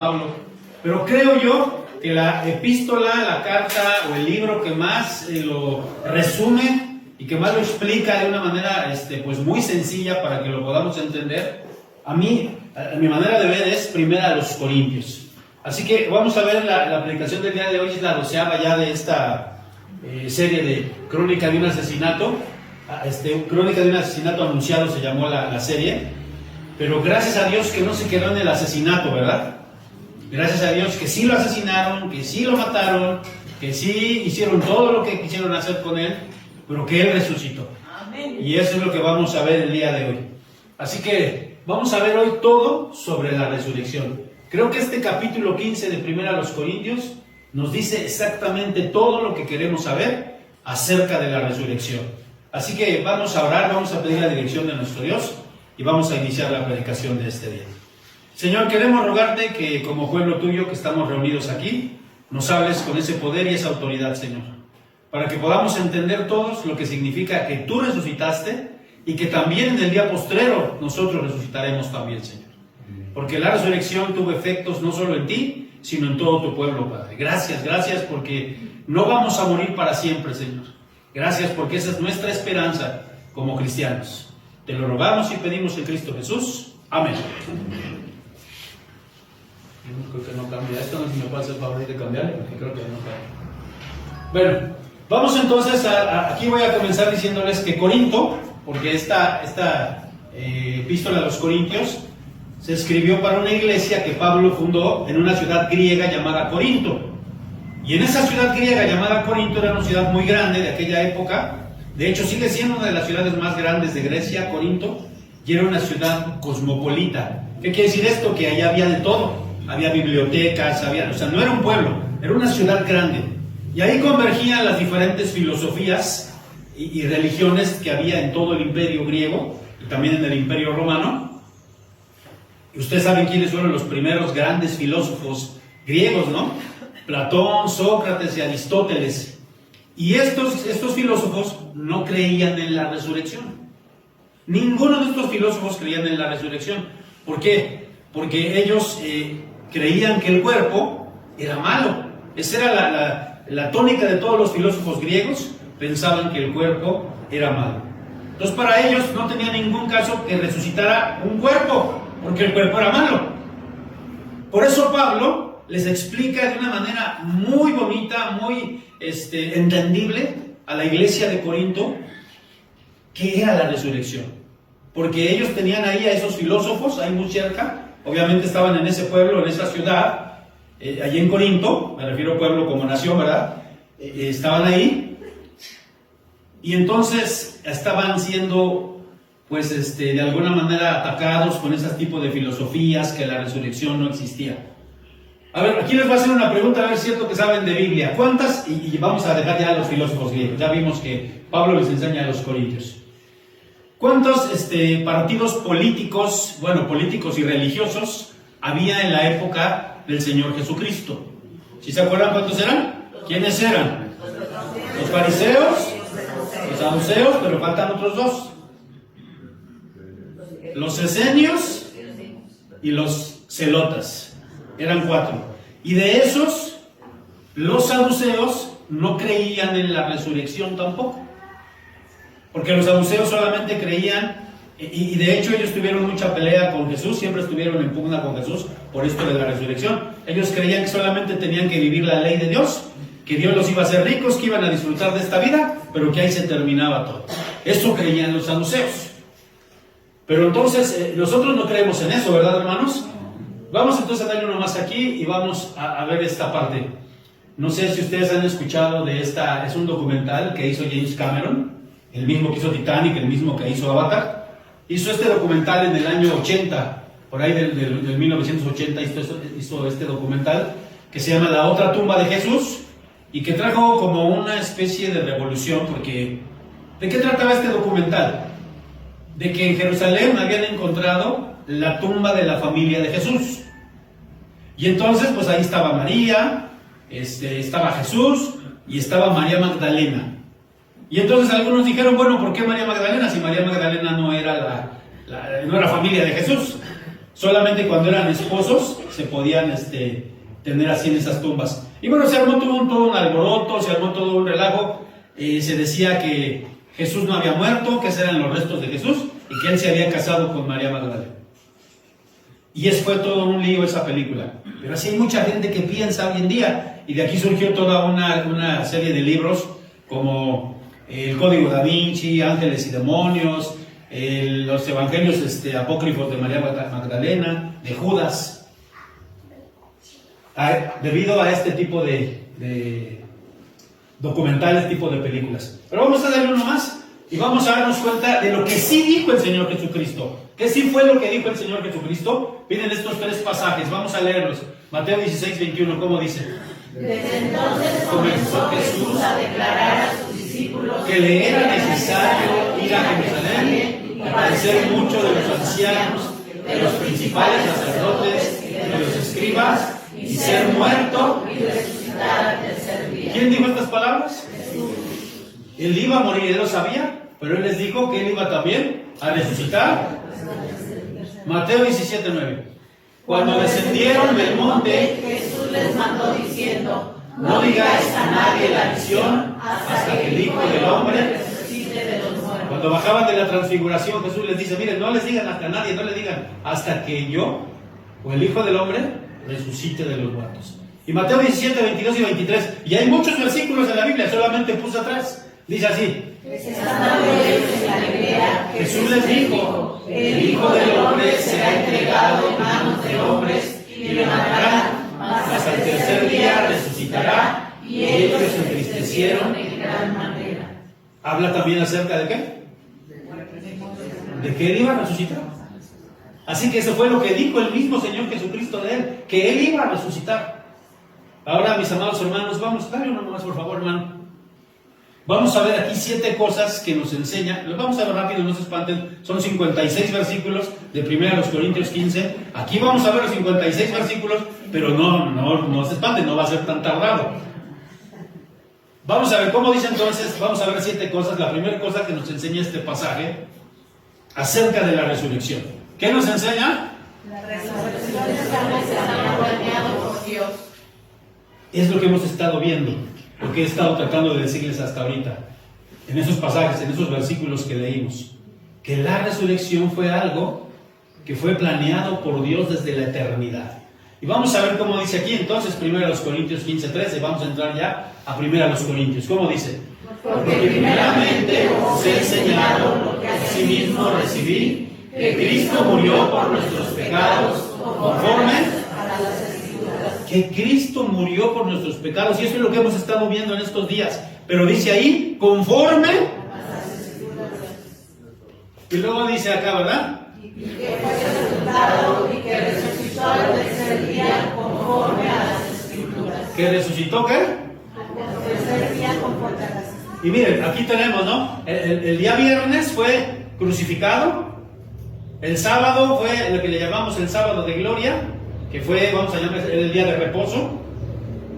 Pablo, pero creo yo que la epístola, la carta o el libro que más lo resume y que más lo explica de una manera pues muy sencilla para que lo podamos entender, a mi manera de ver es Primera a los Corintios. Así que vamos a ver la predicación del día de hoy, es la 12ª ya de esta serie de Crónica de un asesinato. Crónica de un asesinato anunciado se llamó la serie, pero gracias a Dios que no se quedó en el asesinato, ¿verdad? Gracias a Dios que sí lo asesinaron, que sí lo mataron, que sí hicieron todo lo que quisieron hacer con él, pero que él resucitó. Amén. Y eso es lo que vamos a ver el día de hoy. Así que vamos a ver hoy todo sobre la resurrección. Creo que este capítulo 15 de Primera a los Corintios nos dice exactamente todo lo que queremos saber acerca de la resurrección. Así que vamos a orar, vamos a pedir la dirección de nuestro Dios y vamos a iniciar la predicación de este día. Señor, queremos rogarte que como pueblo tuyo que estamos reunidos aquí, nos hables con ese poder y esa autoridad, Señor, para que podamos entender todos lo que significa que tú resucitaste y que también en el día postrero nosotros resucitaremos también, Señor. Porque la resurrección tuvo efectos no solo en ti, sino en todo tu pueblo, Padre. Gracias, gracias porque no vamos a morir para siempre, Señor. Gracias porque esa es nuestra esperanza como cristianos. Te lo rogamos y pedimos en Cristo Jesús. Amén. Creo que no cambia esto, no sé si me puede hacer favor de cambiarle, porque creo que no cambia. Bueno, vamos entonces aquí voy a comenzar diciéndoles que Corinto, porque esta epístola a los Corintios se escribió para una iglesia que Pablo fundó en una ciudad griega llamada Corinto. Y en esa ciudad griega llamada Corinto era una ciudad muy grande de aquella época. De hecho, sigue siendo una de las ciudades más grandes de Grecia, Corinto, y era una ciudad cosmopolita. ¿Qué quiere decir esto? Que allá había de todo. Había bibliotecas, o sea, no era un pueblo, era una ciudad grande. Y ahí convergían las diferentes filosofías y religiones que había en todo el imperio griego y también en el imperio romano. Y ustedes saben quiénes fueron los primeros grandes filósofos griegos, ¿no? Platón, Sócrates y Aristóteles. Y estos filósofos no creían en la resurrección. Ninguno de estos filósofos creían en la resurrección. ¿Por qué? Porque ellos creían que el cuerpo era malo. Esa era la tónica de todos los filósofos griegos. Pensaban que el cuerpo era malo. Entonces para ellos no tenía ningún caso que resucitara un cuerpo, porque el cuerpo era malo. Por eso Pablo les explica de una manera muy bonita, muy entendible a la iglesia de Corinto qué era la resurrección. Porque ellos tenían ahí a esos filósofos, ahí muy cerca. Obviamente estaban en ese pueblo, en esa ciudad, allí en Corinto, me refiero a pueblo como nación, ¿verdad? Estaban ahí, y entonces estaban siendo, pues, de alguna manera atacados con ese tipo de filosofías, que la resurrección no existía. A ver, aquí les voy a hacer una pregunta, a ver si es cierto que saben de Biblia. ¿Cuántas? Y vamos a dejar ya a los filósofos griegos, ya vimos que Pablo les enseña a los corintios. ¿Cuántos partidos políticos, políticos y religiosos había en la época del Señor Jesucristo? ¿Sí se acuerdan cuántos eran? ¿Quiénes eran? Los fariseos, los saduceos, pero faltan otros dos. Los esenios y los celotas. Eran 4. Y de esos, los saduceos no creían en la resurrección tampoco. Porque los saduceos solamente creían, y de hecho ellos tuvieron mucha pelea con Jesús, siempre estuvieron en pugna con Jesús por esto de la resurrección. Ellos creían que solamente tenían que vivir la ley de Dios, que Dios los iba a hacer ricos, que iban a disfrutar de esta vida, pero que ahí se terminaba todo. Eso creían los saduceos. Pero entonces nosotros no creemos en eso, ¿verdad, hermanos? Vamos entonces a darle uno más aquí y vamos a ver esta parte. No sé si ustedes han escuchado de esta, es un documental que hizo James Cameron, el mismo que hizo Titanic, el mismo que hizo Avatar. Hizo este documental en el año 80, por ahí del 1980 hizo este documental que se llama La otra tumba de Jesús, y que trajo como una especie de revolución, porque ¿de qué trataba este documental? De que en Jerusalén habían encontrado la tumba de la familia de Jesús. Y entonces pues ahí estaba María, estaba Jesús y estaba María Magdalena. Y entonces algunos dijeron, bueno, ¿por qué María Magdalena? Si María Magdalena no era no era familia de Jesús. Solamente cuando eran esposos se podían tener así en esas tumbas. Y bueno, se armó todo un alboroto, se armó todo un relajo. Se decía que Jesús no había muerto, que esos eran los restos de Jesús y que él se había casado con María Magdalena. Y fue todo un lío esa película. Pero así hay mucha gente que piensa hoy en día, y de aquí surgió toda una serie de libros como el Código Da Vinci, Ángeles y Demonios, los evangelios apócrifos de María Magdalena, de Judas, debido a este tipo de documentales, tipo de películas. Pero vamos a darle uno más y vamos a darnos cuenta de lo que sí dijo el Señor Jesucristo. ¿Qué sí fue lo que dijo el Señor Jesucristo? Miren estos tres pasajes, vamos a leerlos. Mateo 16, 21, ¿cómo dice? Desde entonces comenzó Jesús a declarar a sus discípulos que le era necesario ir a Jerusalén y padecer mucho de los ancianos, de los principales sacerdotes, de los escribas, y ser muerto y resucitar al tercer día. ¿Quién dijo estas palabras? Jesús. Él iba a morir, él lo sabía, pero él les dijo que él iba también a resucitar. Mateo 17, 9. Cuando descendieron del monte, Jesús les mandó diciendo: no digáis a nadie la visión hasta que el Hijo del Hombre resucite de los muertos. Cuando bajaban de la transfiguración, Jesús les dice, miren, no les digan hasta nadie, no les digan hasta que yo, o el Hijo del Hombre, resucite de los muertos. Y Mateo 17, 22 y 23, y hay muchos versículos en la Biblia, solamente puse atrás, dice así. Estando ellos en Galilea, Jesús les dijo, el Hijo del Hombre será entregado en manos de hombres y le matarán, mas hasta el tercer día resucitará. Y ellos se entristecieron en gran manera. Habla también acerca de qué? De que él iba a resucitar. Así que eso fue lo que dijo el mismo Señor Jesucristo de él, que él iba a resucitar. Ahora, mis amados hermanos, vamos, dale uno más por favor, hermano. Vamos a ver aquí 7 cosas que nos enseña. Los vamos a ver rápido, no se espanten. Son 56 versículos de 1 Corintios 15. Aquí vamos a ver los 56 versículos, pero no se espanten, no va a ser tan tardado. Vamos a ver cómo dice entonces, vamos a ver 7 cosas. La primera cosa que nos enseña este pasaje acerca de la resurrección. ¿Qué nos enseña? La resurrección está planeado por Dios. Es lo que hemos estado viendo, lo que he estado tratando de decirles hasta ahorita, en esos pasajes, en esos versículos que leímos, que la resurrección fue algo que fue planeado por Dios desde la eternidad. Y vamos a ver cómo dice aquí entonces 1 Corintios 15:13, vamos a entrar ya a 1 Corintios. ¿Cómo dice? Porque primeramente os he enseñado lo que asimismo recibí, que Cristo murió por nuestros pecados, conforme que Cristo murió por nuestros pecados, y eso es lo que hemos estado viendo en estos días, pero dice ahí, conforme, y luego dice acá, ¿verdad? Y que fue sepultado y que resucitó al tercer día conforme a las Escrituras. ¿Que resucitó qué? Al tercer día conforme a las Escrituras. Y miren, aquí tenemos, ¿no? El día viernes fue crucificado, el sábado fue lo que le llamamos el sábado de gloria, que fue, vamos a llamar el día de reposo.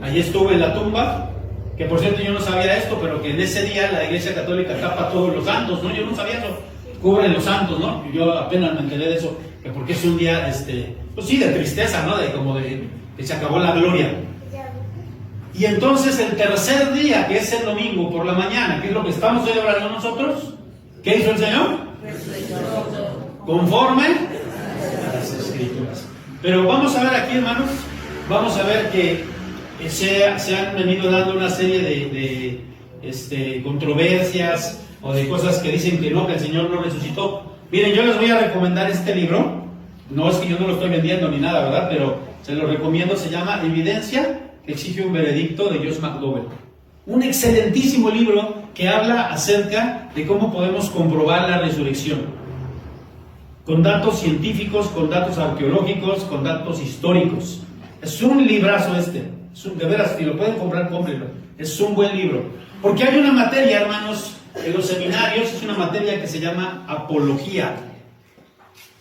Allí estuve en la tumba, que por cierto yo no sabía esto, pero que en ese día la Iglesia Católica tapa todos los santos, ¿no? Yo no sabía eso, cubren los santos, ¿no? Yo apenas me enteré de eso, que porque es un día, pues sí, de tristeza, ¿no? De como de que se acabó la gloria. Y entonces el tercer día, que es el domingo por la mañana, que es lo que estamos celebrando nosotros, ¿qué hizo el Señor? Conforme a las Escrituras. Pero vamos a ver aquí, hermanos, vamos a ver que se han venido dando una serie de controversias o de cosas que dicen que no, que el Señor no resucitó. Miren, yo les voy a recomendar este libro, no es que yo no lo estoy vendiendo ni nada, ¿verdad? Pero se lo recomiendo, se llama Evidencia que exige un veredicto, de Josh McDowell. Un excelentísimo libro que habla acerca de cómo podemos comprobar la resurrección. Con datos científicos, con datos arqueológicos, con datos históricos. Es un librazo de veras, si lo pueden comprar, cómprenlo. Es un buen libro. Porque hay una materia, hermanos, en los seminarios, es una materia que se llama apología,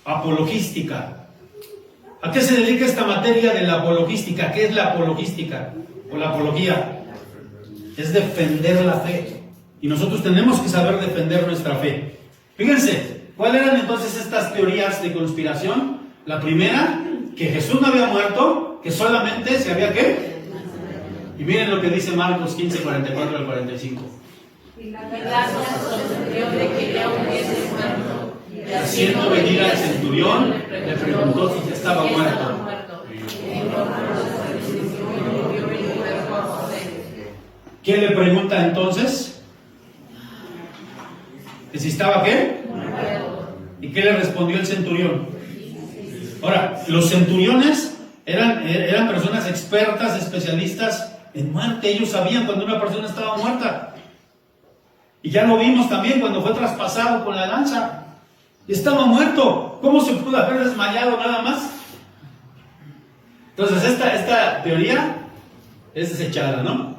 apologística. ¿A qué se dedica esta materia de la apologística? ¿Qué es la apologística o la apología? Es defender la fe. Y nosotros tenemos que saber defender nuestra fe. Fíjense, ¿cuáles eran entonces estas teorías de conspiración? La primera, que Jesús no había muerto, que solamente se había ¿qué? Y miren lo que dice Marcos 15, 44 al 45. Pilato sorprendió de que ya hubiese muerto. Y haciendo venir al centurión, le preguntó si ya estaba muerto. ¿Quién le pregunta entonces? ¿Que si estaba qué? ¿Y qué le respondió el centurión? Ahora, los centuriones eran personas expertas, especialistas en muerte. Ellos sabían cuando una persona estaba muerta. Y ya lo vimos también cuando fue traspasado con la lanza. Estaba muerto. ¿Cómo se pudo haber desmayado nada más? Entonces esta teoría es desechada, ¿no?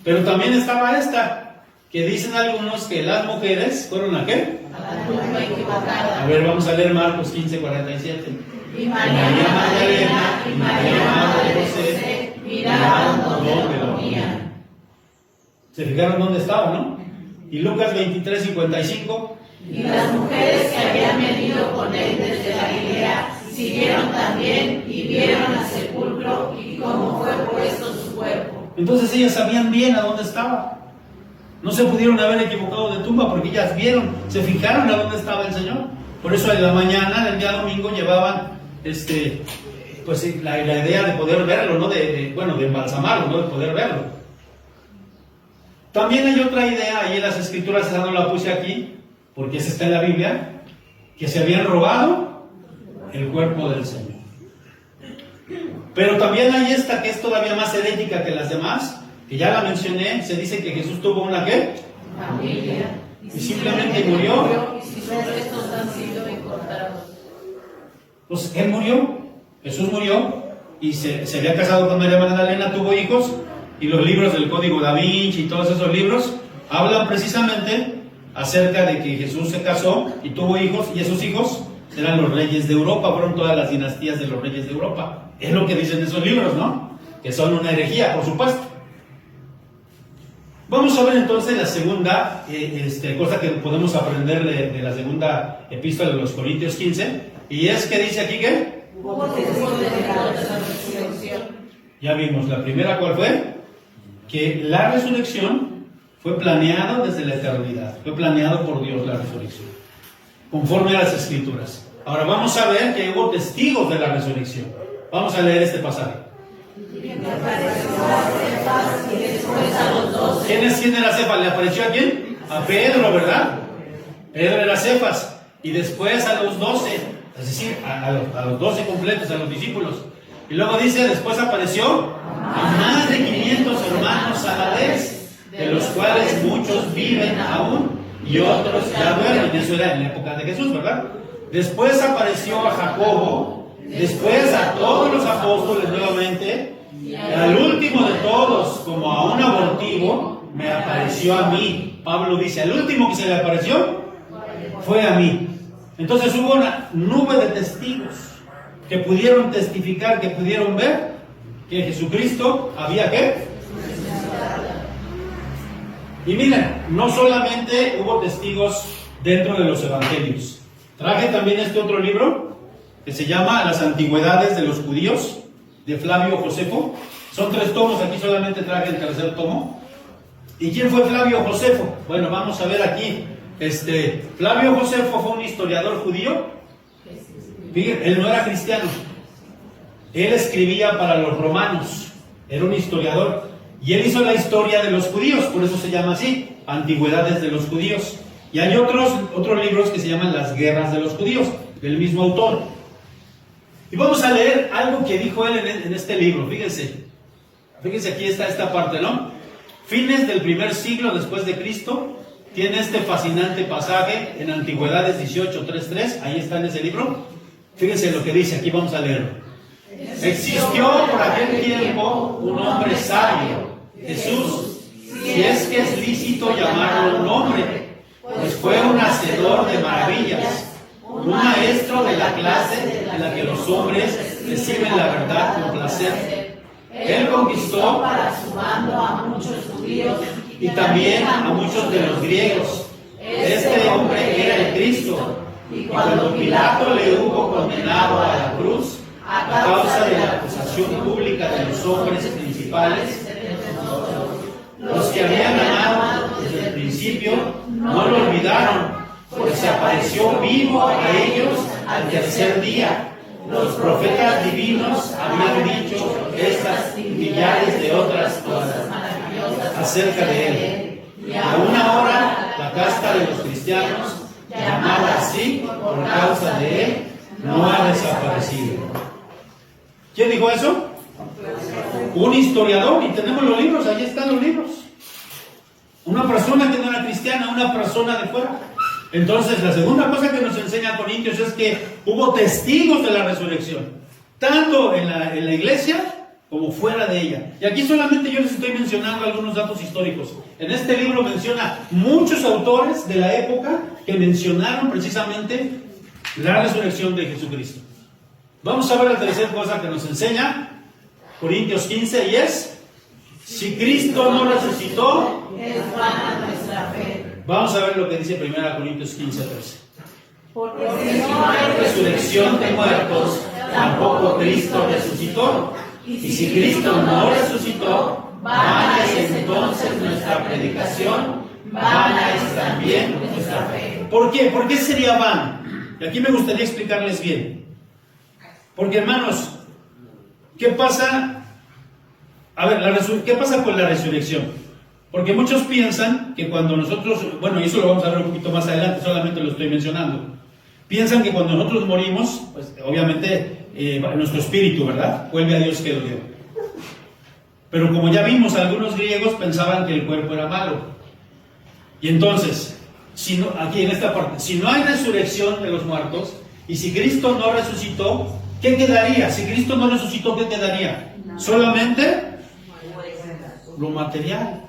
Pero también estaba esta, que dicen algunos que las mujeres fueron ¿a qué? A la tumba equivocada. A ver, vamos a leer Marcos 15, 47. Y María Magdalena y María madre de José miraron donde dormían. ¿Se fijaron dónde estaba, no? Y Lucas 23, 55. Y las mujeres que habían venido con él desde Galilea siguieron también y vieron al sepulcro y cómo fue puesto su cuerpo. Entonces ellas sabían bien a dónde estaba. No se pudieron haber equivocado de tumba porque ellas vieron, se fijaron a dónde estaba el Señor. Por eso en la mañana, del día domingo, llevaban pues la idea de poder verlo, ¿no? De embalsamarlo, ¿no? De poder verlo. También hay otra idea ahí en las escrituras, esa no la puse aquí, porque esa está en la Biblia, que se habían robado el cuerpo del Señor. Pero también hay esta que es todavía más herética que las demás, que ya la mencioné. Se dice que Jesús tuvo una ¿qué? Familia. Y simplemente murió. Y sus restos han sido encontrados. Pues él murió, Jesús murió, y se había casado con María Magdalena, tuvo hijos, y los libros del Código Da Vinci y todos esos libros hablan precisamente acerca de que Jesús se casó y tuvo hijos, y esos hijos eran los reyes de Europa, fueron todas las dinastías de los reyes de Europa. Es lo que dicen esos libros, ¿no? Que son una herejía, por supuesto. Vamos a ver entonces la segunda cosa que podemos aprender de la segunda epístola de los Corintios 15, y es que dice aquí que Hubo testigos de la resurrección. ya vimos la primera, ¿cuál fue? Que la resurrección fue planeada desde la eternidad, fue planeado por Dios la resurrección, conforme a las escrituras. Ahora vamos a ver que hubo testigos de la resurrección. Vamos a leer este pasaje. ¿Quién era Cefas? ¿Le apareció a quién? A Pedro, ¿verdad? Pedro era Cefas. Y después a los 12, es decir, a los 12 completos, a los discípulos. Y luego dice, después apareció a más de 500 hermanos a la vez, de los cuales muchos viven aún y otros ya duermen. Eso era en la época de Jesús, ¿verdad? Después apareció a Jacobo, después a todos los apóstoles nuevamente, y al último de todos, como a un abortivo, me apareció a mí. Pablo dice, al último que se le apareció fue a mí. Entonces hubo una nube de testigos que pudieron testificar, que pudieron ver que Jesucristo había ¿qué? Y miren, no solamente hubo testigos dentro de los evangelios. Traje también este otro libro que se llama Las Antigüedades de los Judíos, de Flavio Josefo. Son 3 tomos, aquí solamente traje el tercer tomo. ¿Y quién fue Flavio Josefo? Bueno, vamos a ver aquí. Flavio Josefo fue un historiador judío. Fíjense, él no era cristiano. Él escribía para los romanos. Era un historiador. Y él hizo la historia de los judíos, por eso se llama así, Antigüedades de los Judíos. Y hay otros libros que se llaman Las Guerras de los Judíos, del mismo autor. Y vamos a leer algo que dijo él en este libro. Fíjense aquí está esta parte, ¿no? Fines del primer siglo después de Cristo. Tiene este fascinante pasaje en Antigüedades 18:3-3. Ahí está en ese libro. Fíjense lo que dice, aquí vamos a leerlo. Existió por aquel tiempo un hombre sabio, Jesús, si es que es lícito llamarlo un hombre, pues fue un hacedor de maravillas, un maestro de la clase en la que los hombres reciben la verdad con placer. Él conquistó para su mando a muchos judíos y también a muchos de los griegos. Este hombre era el Cristo, Y cuando Pilato le hubo condenado a la cruz, a causa de la acusación pública de los hombres principales, los que habían amado desde el principio no lo olvidaron, pues se apareció vivo a ellos al tercer día. Los profetas divinos habían dicho estas y millares de otras cosas acerca de él. Y aún ahora la casta de los cristianos, llamada así por causa de él, no ha desaparecido. ¿Quién dijo eso? Un historiador, y tenemos los libros, ahí están los libros. Una persona que no era cristiana, una persona de fuera. Entonces, la segunda cosa que nos enseña Corintios es que hubo testigos de la resurrección, tanto en la iglesia como fuera de ella. Y aquí solamente yo les estoy mencionando algunos datos históricos. En este libro menciona muchos autores de la época que mencionaron precisamente la resurrección de Jesucristo. Vamos a ver la tercera cosa que nos enseña Corintios 15, y es: si Cristo no resucitó, es vana nuestra fe. Vamos a ver lo que dice 1 Corintios 15, 13. Porque si no hay resurrección de muertos, tampoco Cristo resucitó. Y si Cristo no resucitó, vana es entonces nuestra predicación, vana es también nuestra fe. ¿Por qué? ¿Por qué sería vana? Y aquí me gustaría explicarles bien. Porque, hermanos, ¿qué pasa? A ver, ¿qué pasa con la resurrección? Porque muchos piensan que cuando nosotros, bueno, y eso lo vamos a ver un poquito más adelante, solamente lo estoy mencionando. Piensan que cuando nosotros morimos, pues obviamente nuestro espíritu, ¿verdad?, vuelve a Dios que lo dio. Pero como ya vimos, algunos griegos pensaban que el cuerpo era malo. Y entonces, si no, aquí en esta parte, si no hay resurrección de los muertos, y si Cristo no resucitó, ¿qué quedaría? Si Cristo no resucitó, ¿qué quedaría? Solamente lo material.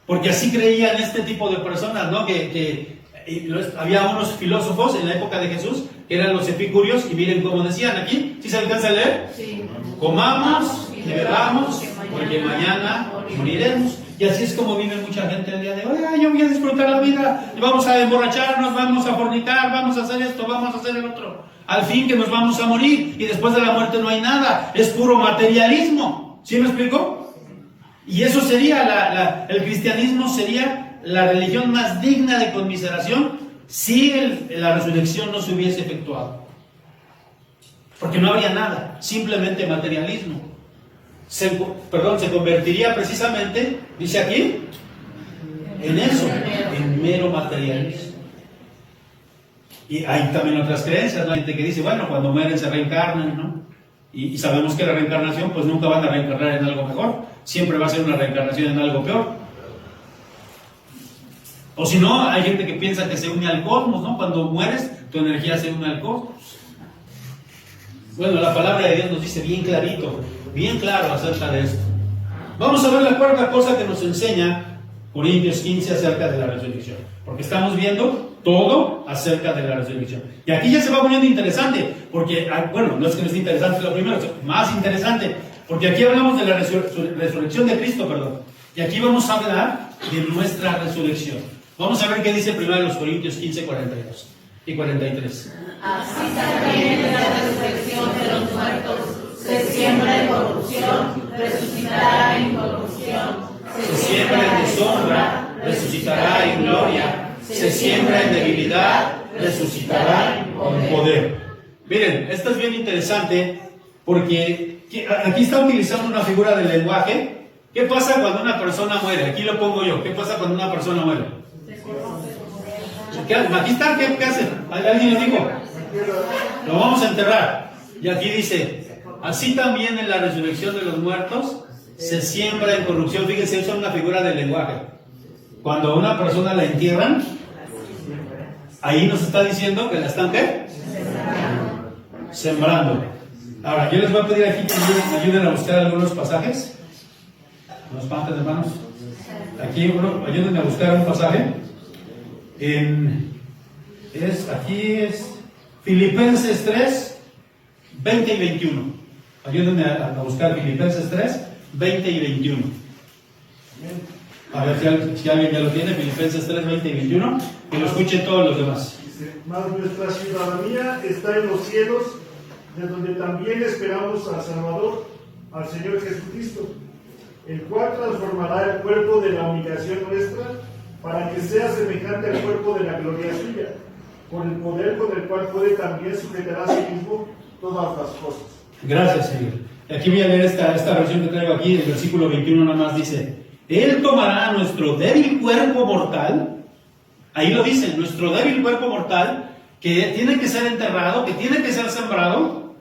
Porque así creían este tipo de personas, ¿no? Había unos filósofos en la época de Jesús que eran los epicúreos, y miren cómo decían aquí. ¿Sí se alcanza a leer? Sí. Comamos y bebamos, porque mañana moriremos. Y así es como vive mucha gente el día de hoy. Yo voy a disfrutar la vida, vamos a emborracharnos, vamos a fornicar, vamos a hacer esto, vamos a hacer el otro. Al fin que nos vamos a morir, y después de la muerte no hay nada, es puro materialismo. ¿Sí me explico? Y eso sería, el cristianismo sería la religión más digna de conmiseración si la resurrección no se hubiese efectuado. Porque no habría nada, simplemente materialismo. Se convertiría precisamente, dice aquí, en eso, en mero materialismo. Y hay también otras creencias, ¿no? Hay gente que dice, bueno, cuando mueren se reencarnan, ¿no? Y sabemos que la reencarnación, pues nunca van a reencarnar en algo mejor, siempre va a ser una reencarnación en algo peor. O si no, hay gente que piensa que se une al cosmos, ¿no? Cuando mueres, tu energía se une al cosmos. Bueno, la palabra de Dios nos dice bien clarito, bien claro acerca de esto. Vamos a ver la cuarta cosa que nos enseña Corintios 15 acerca de la resurrección, porque estamos viendo todo acerca de la resurrección. Y aquí ya se va poniendo interesante, porque, bueno, no es que no esté interesante lo primero, es más interesante, porque aquí hablamos de la resurrección de Cristo, perdón. Y aquí vamos a hablar de nuestra resurrección. Vamos a ver qué dice 1 Corintios 15, 42 y 43. Así también la resurrección de los muertos se siembra en corrupción, resucitará en incorrupción. Se siembra en deshonra, resucitará en gloria. Se siembra en debilidad, resucitará en poder. Miren, esto es bien interesante porque aquí está utilizando una figura del lenguaje. ¿Qué pasa cuando una persona muere? Aquí lo pongo yo. ¿Qué pasa cuando una persona muere? Aquí está, ¿qué hace? ¿Alguien lo dijo? Lo vamos a enterrar. Y aquí dice, así también en la resurrección de los muertos se siembra en corrupción. Fíjense, usa una figura del lenguaje. Cuando a una persona la entierran, ahí nos está diciendo que la están, ¿qué? Sembrando. Ahora, yo les voy a pedir aquí que me ayuden a buscar algunos pasajes. ¿Nos espantan, hermanos? Aquí, ayúdenme a buscar un pasaje. Aquí es Filipenses 3, 20 y 21. Ayúdenme a buscar Filipenses 3, 20 y 21. A ver si alguien ya lo tiene, Filipenses 3, 20 y 21, que lo escuchen todos los demás. Dice, mas nuestra ciudadanía está en los cielos, de donde también esperamos al Salvador, al Señor Jesucristo, el cual transformará el cuerpo de la humillación nuestra para que sea semejante al cuerpo de la gloria suya, con el poder con el cual puede también sujetar a sí mismo todas las cosas. Gracias, Señor. Aquí voy a leer esta versión que traigo aquí, el versículo 21 nada más dice: Él tomará nuestro débil cuerpo mortal, ahí lo dice, nuestro débil cuerpo mortal, que tiene que ser enterrado, que tiene que ser sembrado,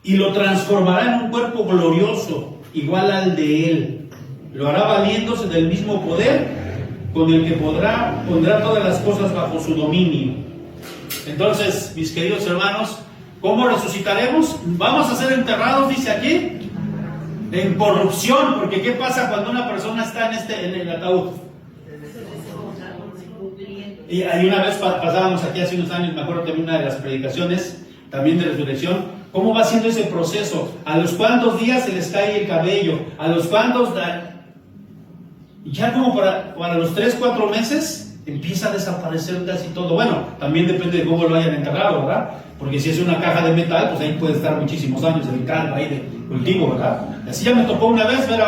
y lo transformará en un cuerpo glorioso, igual al de Él. Lo hará valiéndose del mismo poder con el que pondrá todas las cosas bajo su dominio. Entonces, mis queridos hermanos, ¿cómo resucitaremos? Vamos a ser enterrados, dice aquí, en corrupción, porque ¿qué pasa cuando una persona está en el ataúd? Y una vez pasábamos aquí hace unos años, me acuerdo también una de las predicaciones, también de resurrección, ¿cómo va siendo ese proceso? ¿A los cuántos días se les cae el cabello? ¿A los cuántos? Ya como para los 3-4 meses empieza a desaparecer casi todo. Bueno, también depende de cómo lo hayan enterrado, ¿verdad? Porque si es una caja de metal, pues ahí puede estar muchísimos años el caldo ahí de cultivo, ¿verdad? Así ya me tocó una vez ver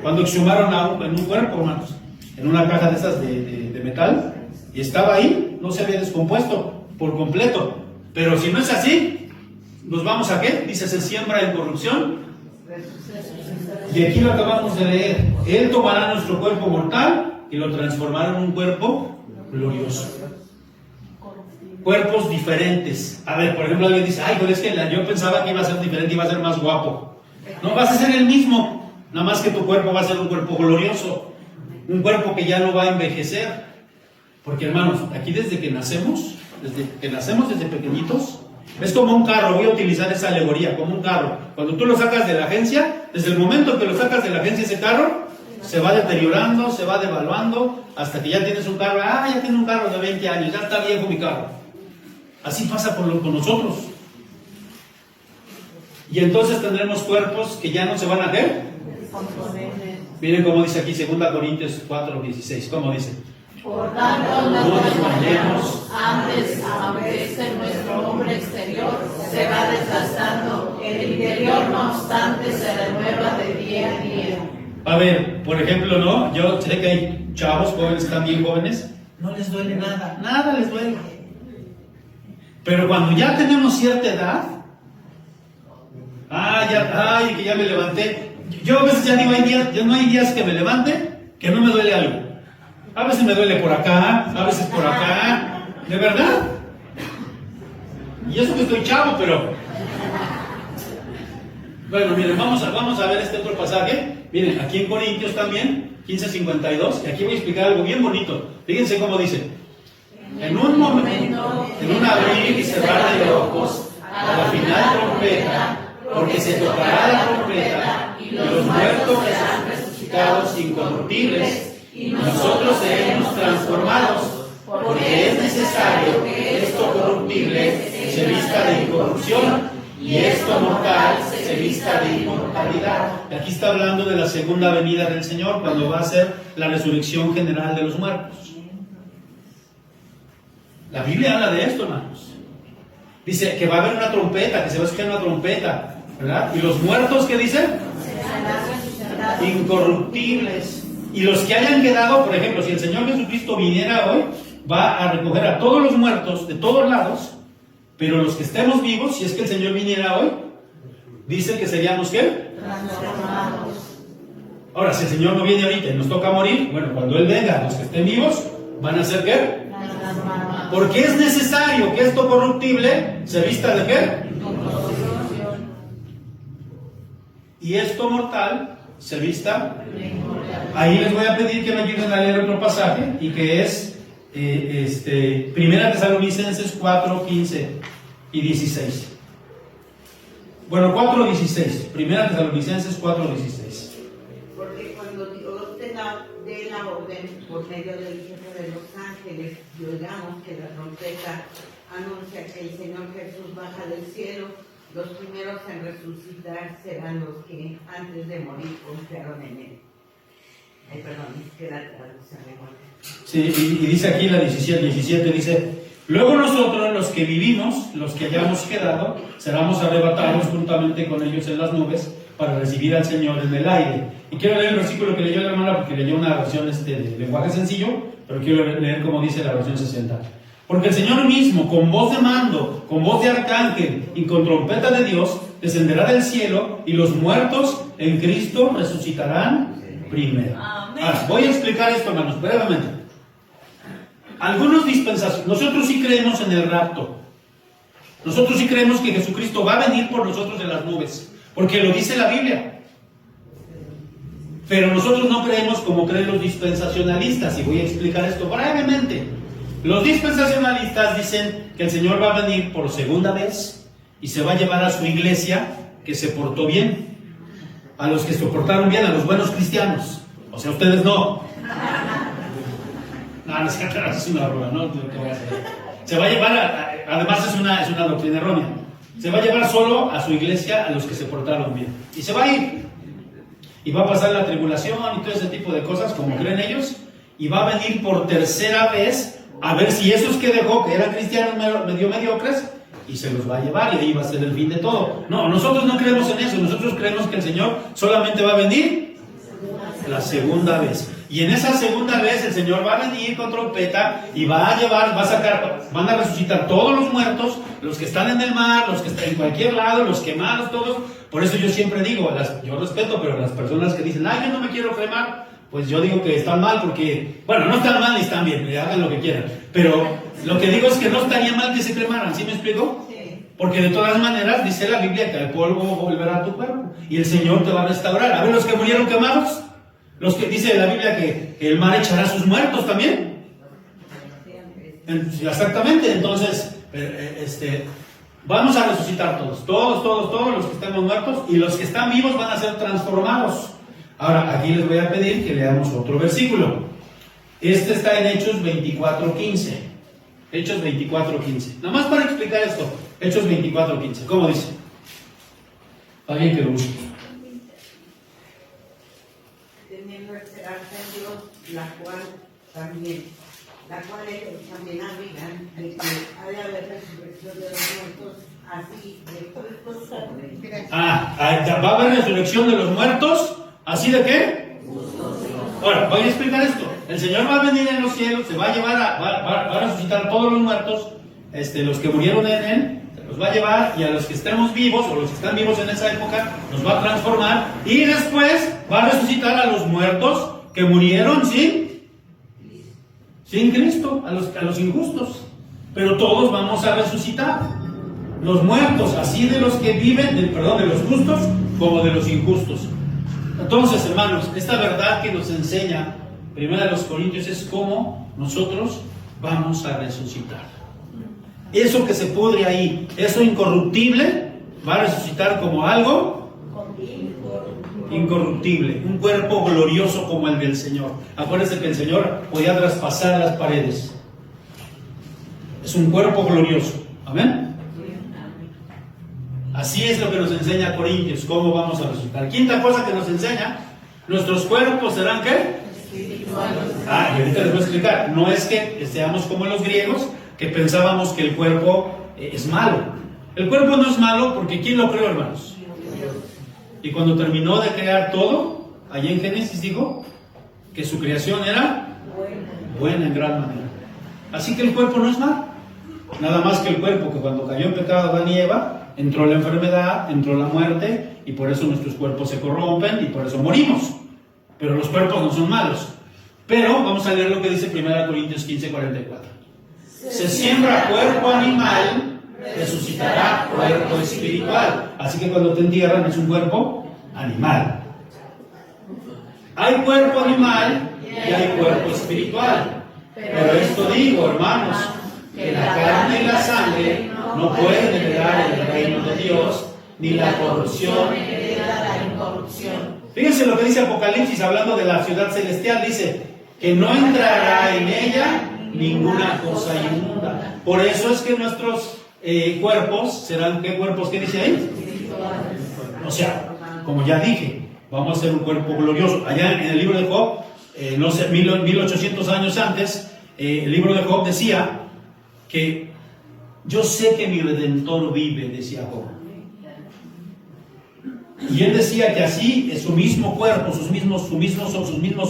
cuando exhumaron en un cuerpo, hermanos, en una caja de esas de metal, y estaba ahí, no se había descompuesto por completo. Pero si no es así, ¿nos vamos a qué? Dice, se siembra en corrupción. Y aquí lo acabamos de leer. Él tomará nuestro cuerpo mortal y lo transformará en un cuerpo glorioso. Cuerpos diferentes. A ver, por ejemplo, alguien dice, ay, pero es que yo pensaba que iba a ser diferente, iba a ser más guapo. No, vas a ser el mismo, nada más que tu cuerpo va a ser un cuerpo glorioso, un cuerpo que ya no va a envejecer. Porque, hermanos, aquí desde que nacemos, desde pequeñitos, es como un carro. Voy a utilizar esa alegoría, como un carro. Cuando tú lo sacas de la agencia, desde el momento que lo sacas de la agencia, ese carro se va deteriorando, se va devaluando, hasta que ya tienes un carro. Ya tengo un carro de 20 años, ya está viejo mi carro. Así pasa con nosotros. Y entonces tendremos cuerpos que ya no se van a ver. Miren cómo dice aquí 2 Corintios 4:16. ¿Cómo dice? Por tanto, no desmayemos, antes, aunque nuestro hombre exterior se va desgastando, el interior, no obstante, se renueva de día a día. A ver, por ejemplo, ¿no? Yo sé que hay chavos jóvenes, también jóvenes, no les duele nada, nada les duele. Pero cuando ya tenemos cierta edad, que ya me levanté. Yo a veces ya digo, no hay días que me levante que no me duele algo. A veces me duele por acá, a veces por acá, de verdad. Y eso que estoy chavo, pero... Bueno, miren, vamos a ver este otro pasaje. Miren, aquí en Corintios también, 15:52, y aquí voy a explicar algo bien bonito. Fíjense cómo dice. En un momento, en un abrir y cerrar de ojos, a la final trompeta, porque se tocará la trompeta, y los muertos serán resucitados incorruptibles, y nosotros seremos transformados, porque es necesario que esto corruptible se vista de incorrupción y esto mortal se vista de inmortalidad. Y aquí está hablando de la segunda venida del Señor, cuando va a ser la resurrección general de los muertos. La Biblia habla de esto, hermanos. Dice que va a haber una trompeta, que se va a escuchar una trompeta, ¿verdad? Y los muertos, ¿qué dicen? Incorruptibles. Y los que hayan quedado, por ejemplo, si el Señor Jesucristo viniera hoy, va a recoger a todos los muertos de todos lados, pero los que estemos vivos, si es que el Señor viniera hoy, dice que seríamos ¿qué? Transformados. Ahora, si el Señor no viene ahorita y nos toca morir, bueno, cuando Él venga, los que estén vivos van a ser ¿qué? Transformados. Porque es necesario que esto corruptible se vista de ¿qué? Y esto mortal se vista. Ahí les voy a pedir que me ayuden a leer otro pasaje, y que es 1 Tesalonicenses 4, 15 y 16. Bueno, 4:16. 1 Tesalonicenses 4:16. Porque cuando Dios dé la orden por medio del jefe de los ángeles, y oigamos que la trompeta anuncia que el Señor Jesús baja del cielo, los primeros en resucitar serán los que antes de morir confiaron en Él. Ay, perdón, es que la traducción mejor. Sí, y dice aquí la 17 dice, luego nosotros los que vivimos, los que hayamos quedado, seremos arrebatados juntamente con ellos en las nubes para recibir al Señor en el aire. Y quiero leer el versículo que leyó la hermana porque leyó una versión de lenguaje sencillo, pero quiero leer como dice la versión 60. Porque el Señor mismo, con voz de mando, con voz de arcángel y con trompeta de Dios, descenderá del cielo y los muertos en Cristo resucitarán primero. Ahora, voy a explicar esto, hermanos, brevemente. Algunos dispensaciones, nosotros sí creemos en el rapto. Nosotros sí creemos que Jesucristo va a venir por nosotros en las nubes, porque lo dice la Biblia. Pero nosotros no creemos como creen los dispensacionalistas, y voy a explicar esto brevemente. Los dispensacionalistas dicen que el Señor va a venir por segunda vez y se va a llevar a su iglesia que se portó bien, a los que se portaron bien, a los buenos cristianos. O sea, ustedes no. No, es una broma, ¿no? ¿Qué voy a hacer? Se va a llevar, además es una doctrina errónea, se va a llevar solo a su iglesia a los que se portaron bien. Y se va a ir. Y va a pasar la tribulación y todo ese tipo de cosas, como creen ellos, y va a venir por tercera vez a ver si esos que dejó, que eran cristianos medio mediocres, y se los va a llevar, y ahí va a ser el fin de todo. No, nosotros no creemos en eso. Nosotros creemos que el Señor solamente va a venir la segunda vez. Y en esa segunda vez el Señor va a venir con trompeta y va a llevar, van a resucitar todos los muertos, los que están en el mar, los que están en cualquier lado, los quemados, todos. Por eso yo siempre digo, yo respeto, pero las personas que dicen, ay, yo no me quiero cremar, pues yo digo que están mal porque, bueno, no están mal ni están bien, hagan lo que quieran. Pero lo que digo es que no estaría mal que se cremaran, ¿sí me explico? Sí. Porque de todas maneras dice la Biblia que al polvo volverá a tu cuerpo y el Señor te va a restaurar. A ver, los que murieron quemados, los que dice la Biblia que el mar echará sus muertos también. Exactamente, entonces, vamos a resucitar todos los que estemos muertos, y los que están vivos van a ser transformados. Ahora, aquí les voy a pedir que leamos otro versículo. Este está en Hechos 24:15. Hechos 24:15. Nada más para explicar esto. Hechos 24:15. ¿Cómo dice? Alguien que lo busque. Teniendo esperanza en Dios, la cual ellos también abrigan de que ha de haber resurrección de los muertos, así de justos hombres. Va a haber resurrección de los muertos, ¿así de qué? Ahora, voy a explicar esto. El Señor va a venir en los cielos, se va a llevar va a resucitar a todos los muertos, los que murieron en Él, se los va a llevar, y a los que estemos vivos, o los que están vivos en esa época, nos va a transformar, y después va a resucitar a los muertos que murieron sin Cristo, a los injustos. Pero todos vamos a resucitar. Los muertos, así de los que viven, de los justos, como de los injustos. Entonces, hermanos, esta verdad que nos enseña 1 Corintios es cómo nosotros vamos a resucitar. Eso que se pudre ahí, eso incorruptible, va a resucitar como algo incorruptible, un cuerpo glorioso como el del Señor. Acuérdense que el Señor podía traspasar las paredes. Es un cuerpo glorioso. Amén. Así es lo que nos enseña Corintios, cómo vamos a resucitar. Quinta cosa que nos enseña, nuestros cuerpos serán ¿qué? Y ahorita les voy a explicar. No es que seamos como los griegos, que pensábamos que el cuerpo es malo. El cuerpo no es malo porque ¿quién lo creó, hermanos? Y cuando terminó de crear todo, allí en Génesis dijo que su creación era buena en gran manera. Así que el cuerpo no es malo. Nada más que el cuerpo, que cuando cayó en pecado Adán y Eva, entró la enfermedad, entró la muerte, y por eso nuestros cuerpos se corrompen y por eso morimos. Pero los cuerpos no son malos. Pero vamos a leer lo que dice 1 Corintios 15:44. Se siembra cuerpo animal, resucitará cuerpo espiritual. Así que cuando te entierran es un cuerpo animal. Hay cuerpo animal y hay cuerpo espiritual. Pero esto digo, hermanos, que la carne y la sangre no pueden heredar el reino de Dios, ni la corrupción hereda la incorrupción. Fíjense lo que dice Apocalipsis hablando de la ciudad celestial. Dice que no entrará en ella ninguna cosa inmunda. Por eso es que nuestros cuerpos serán, ¿qué cuerpos? ¿Qué dice ahí? O sea, como ya dije, vamos a ser un cuerpo glorioso. Allá en el libro de Job no sé, 1800 años antes, el libro de Job decía que yo sé que mi Redentor vive, decía Job. Y él decía que así su mismo cuerpo, sus mismos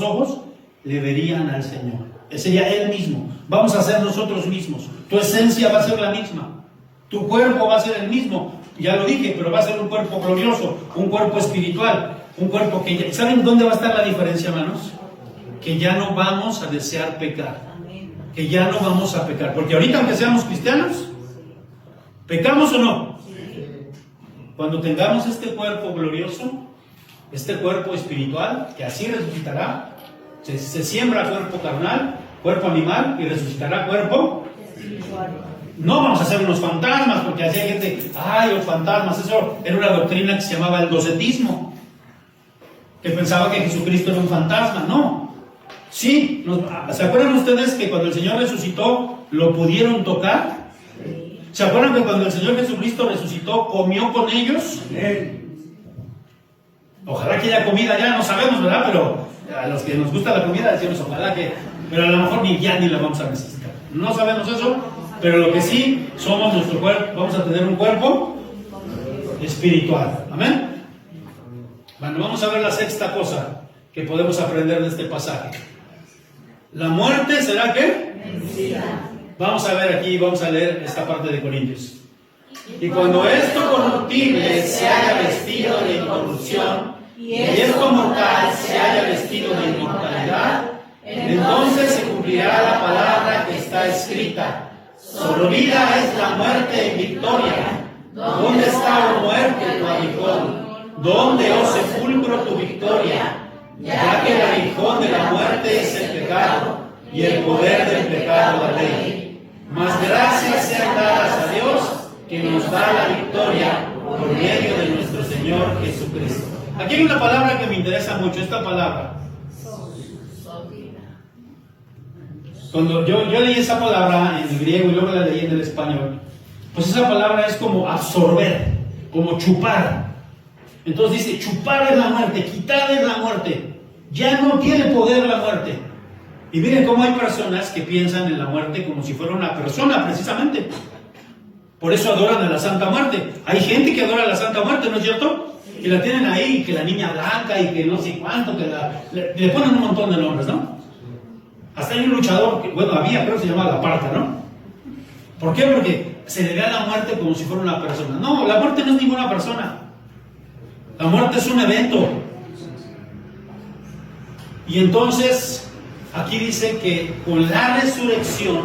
ojos le verían al Señor. Sería Él mismo. Vamos a ser nosotros mismos. Tu esencia va a ser la misma. Tu cuerpo va a ser el mismo. Ya lo dije, pero va a ser un cuerpo glorioso, un cuerpo espiritual, un cuerpo que... ¿Saben dónde va a estar la diferencia, hermanos? Que ya no vamos a desear pecar. Que ya no vamos a pecar. Porque ahorita, aunque seamos cristianos, ¿pecamos o no? Cuando tengamos este cuerpo glorioso, este cuerpo espiritual, que así resucitará, se siembra cuerpo carnal, cuerpo animal, y resucitará cuerpo espiritual. No vamos a ser unos fantasmas, porque así hay gente, ay, los fantasmas, eso era una doctrina que se llamaba el docetismo, que pensaba que Jesucristo era un fantasma. No. Sí, ¿se acuerdan ustedes que cuando el Señor resucitó, lo pudieron tocar? ¿Se acuerdan que cuando el Señor Jesucristo resucitó, comió con ellos? Ojalá que haya comida ya, no sabemos, ¿verdad? Pero a los que nos gusta la comida decimos ojalá que... Pero a lo mejor ni la vamos a necesitar. No sabemos eso, pero lo que sí somos nuestro cuerpo, vamos a tener un cuerpo espiritual. ¿Amén? Bueno, vamos a ver la sexta cosa que podemos aprender de este pasaje. La muerte será ¿qué? Vencida. Vamos a ver aquí, vamos a leer esta parte de Corintios. Y cuando esto corruptible se haya vestido de incorrupción, y esto mortal se haya vestido de inmortalidad, entonces se cumplirá la palabra que está escrita: sobrevida es la muerte en victoria. ¿Dónde está, oh muerte, tu aguijón? ¿Dónde, oh sepulcro, tu victoria? Ya que el aguijón de la muerte es el pecado, y el poder del pecado la ley. Mas gracias sean dadas a Dios, que nos da la victoria por medio de nuestro Señor Jesucristo. Aquí hay una palabra que me interesa mucho, esta palabra. Cuando yo leí esa palabra en el griego y luego la leí en el español, pues esa palabra es como absorber, como chupar. Entonces dice, chupar es la muerte, quitar es la muerte. Ya no tiene poder la muerte. Y miren cómo hay personas que piensan en la muerte como si fuera una persona, precisamente. Por eso adoran a la Santa Muerte. Hay gente que adora a la Santa Muerte, ¿no es cierto? Que la tienen ahí, que la niña blanca y que no sé cuánto, que le ponen un montón de nombres, ¿no? Hasta hay un luchador, que, bueno, había, creo que se llama La Parca, ¿no? ¿Por qué? Porque se le ve a la muerte como si fuera una persona. No, la muerte no es ninguna persona. La muerte es un evento. Y entonces, aquí dice que con la resurrección,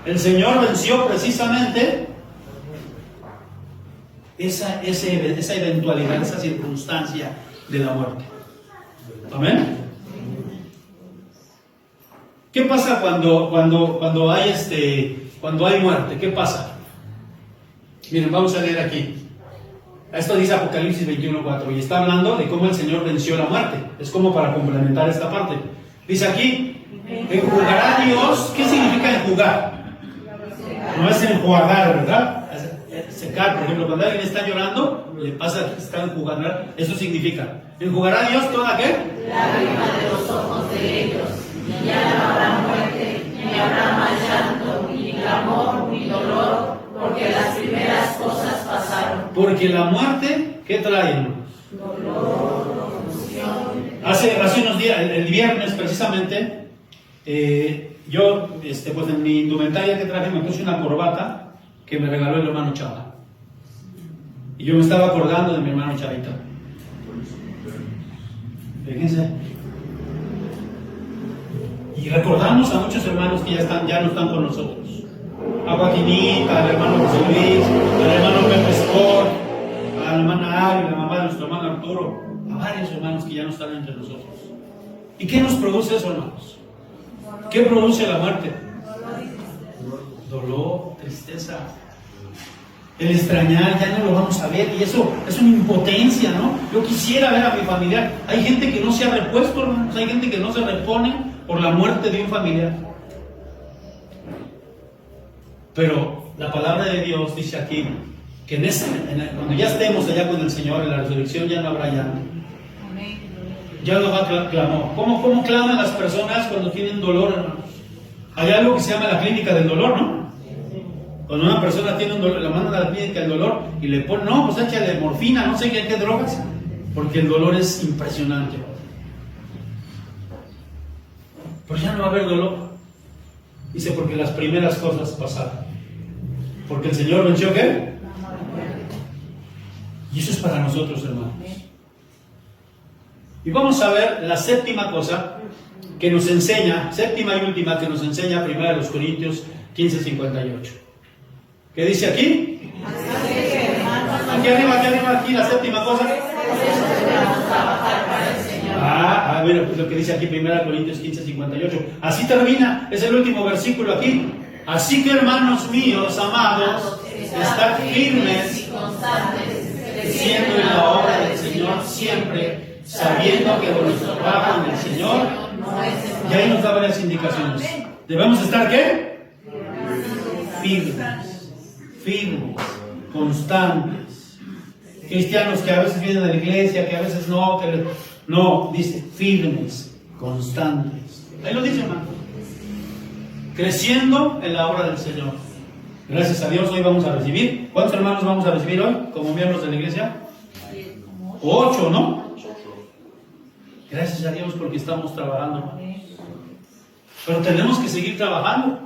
el Señor venció precisamente esa eventualidad, esa circunstancia de la muerte. ¿Amén? ¿Qué pasa cuando hay muerte? ¿Qué pasa? Miren, vamos a leer aquí. Esto dice Apocalipsis 21:4 y está hablando de cómo el Señor venció la muerte. Es como para complementar esta parte. Dice aquí, enjugará Dios. ¿Qué significa enjugar? No es enjuagar, ¿verdad? Es secar. Por ejemplo, cuando alguien está llorando, le pasa que está enjugando. Eso significa, enjugará Dios toda ¿qué? Lágrima de los ojos de ellos. Y ya no habrá muerte, ni habrá más llanto, ni clamor, ni dolor, porque las primeras cosas pasaron. Porque la muerte, ¿qué trae? Dolor, confusión. Hace unos días, el viernes precisamente, yo, pues en mi indumentaria que traje me puse una corbata que me regaló el hermano Chava. Y yo me estaba acordando de mi hermano Chavita. Fíjense. Y recordamos a muchos hermanos que ya no están con nosotros. A Joaquinita, al hermano José Luis, al hermano Pepe Sport, a la hermana Ari, la mamá de nuestro hermano Arturo, a varios hermanos que ya no están entre nosotros. ¿Y qué nos produce eso, hermanos? ¿Qué produce la muerte? Dolor, tristeza. El extrañar, ya no lo vamos a ver, y eso es una impotencia, ¿no? Yo quisiera ver a mi familiar. Hay gente que no se ha repuesto, hermanos, hay gente que no se repone por la muerte de un familiar. Pero la palabra de Dios dice aquí que cuando ya estemos allá con el Señor en la resurrección ya no habrá llanto. Ya Jehová clamó. ¿Cómo claman las personas cuando tienen dolor, hermanos? Hay algo que se llama la clínica del dolor, ¿no? Cuando una persona tiene un dolor, la mandan a la clínica del dolor y le ponen, no, pues échale morfina, no sé qué drogas, porque el dolor es impresionante. Pero ya no va a haber dolor. Dice, porque las primeras cosas pasaron. Porque el Señor venció, ¿qué? Y eso es para nosotros, hermanos. Y vamos a ver la séptima cosa que nos enseña, séptima y última que nos enseña 1 Corintios 15:58. ¿Qué dice aquí? Aquí arriba, aquí la séptima cosa. A ver, pues lo que dice aquí 1 Corintios 15:58. Así termina, es el último versículo aquí. Así que, hermanos míos, amados, estad firmes y constantes, creciendo en la obra del Señor siempre, sabiendo que vuestro trabajo en el Señor, y ahí nos da varias indicaciones. ¿Debemos estar qué? Firmes, constantes. Cristianos que a veces vienen a la iglesia, que a veces no, dice firmes, constantes. Ahí lo dice, hermano. Creciendo en la obra del Señor. Gracias a Dios, hoy vamos a recibir. ¿Cuántos hermanos vamos a recibir hoy como miembros de la iglesia? 8, ¿no? Gracias a Dios porque estamos trabajando. Pero tenemos que seguir trabajando.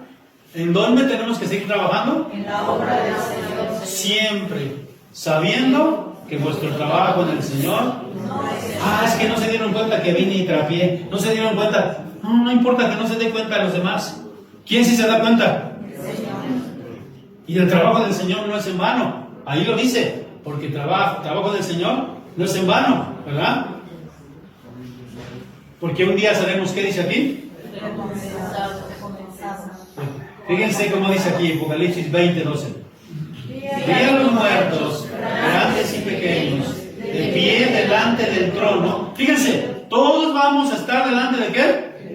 ¿En dónde tenemos que seguir trabajando? En la obra del Señor. Siempre sabiendo que vuestro trabajo en el Señor. Es que no se dieron cuenta que vine y trapié. No se dieron cuenta. No importa que no se dé cuenta a los demás. ¿Quién sí se da cuenta? El Señor. Y el trabajo del Señor no es en vano. Ahí lo dice. Porque trabajo del Señor no es en vano, ¿verdad? Porque un día sabemos qué dice aquí. Fíjense cómo dice aquí, Apocalipsis 20:12. Vi a los muertos, grandes y pequeños, de pie delante del trono. Fíjense, todos vamos a estar delante de qué?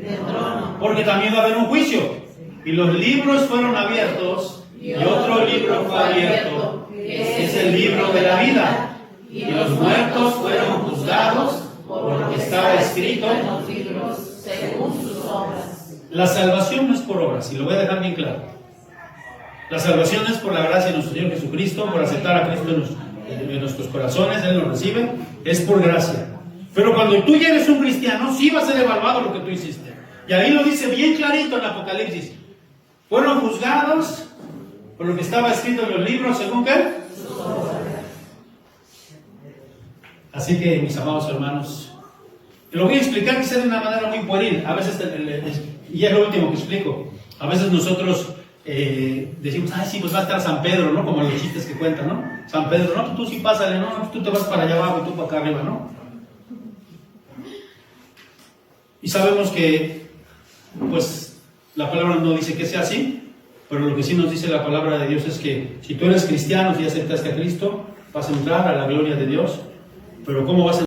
Del trono. Porque también va a haber un juicio. Y los libros fueron abiertos, y otro libro fue abierto, que es el libro de la vida. Y los muertos fueron juzgados por lo que estaba escrito en los libros según sus obras. La salvación no es por obras, y lo voy a dejar bien claro. La salvación es por la gracia de nuestro Señor Jesucristo, por aceptar a Cristo en nuestros corazones, Él nos recibe, es por gracia. Pero cuando tú ya eres un cristiano, sí va a ser evaluado lo que tú hiciste. Y ahí lo dice bien clarito en Apocalipsis. Fueron juzgados por lo que estaba escrito en los libros, ¿según qué? Así que, mis amados hermanos, lo voy a explicar quizá de una manera muy pueril. A veces, y es lo último que explico, a veces nosotros decimos, sí, pues va a estar San Pedro, ¿no? Como los chistes que cuentan, ¿no? San Pedro, no, tú sí pásale, no, pues tú te vas para allá abajo y tú para acá arriba, ¿no? Y sabemos que, pues, la palabra no dice que sea así, pero lo que sí nos dice la palabra de Dios es que si tú eres cristiano y aceptaste a Cristo, vas a entrar a la gloria de Dios, pero ¿cómo vas a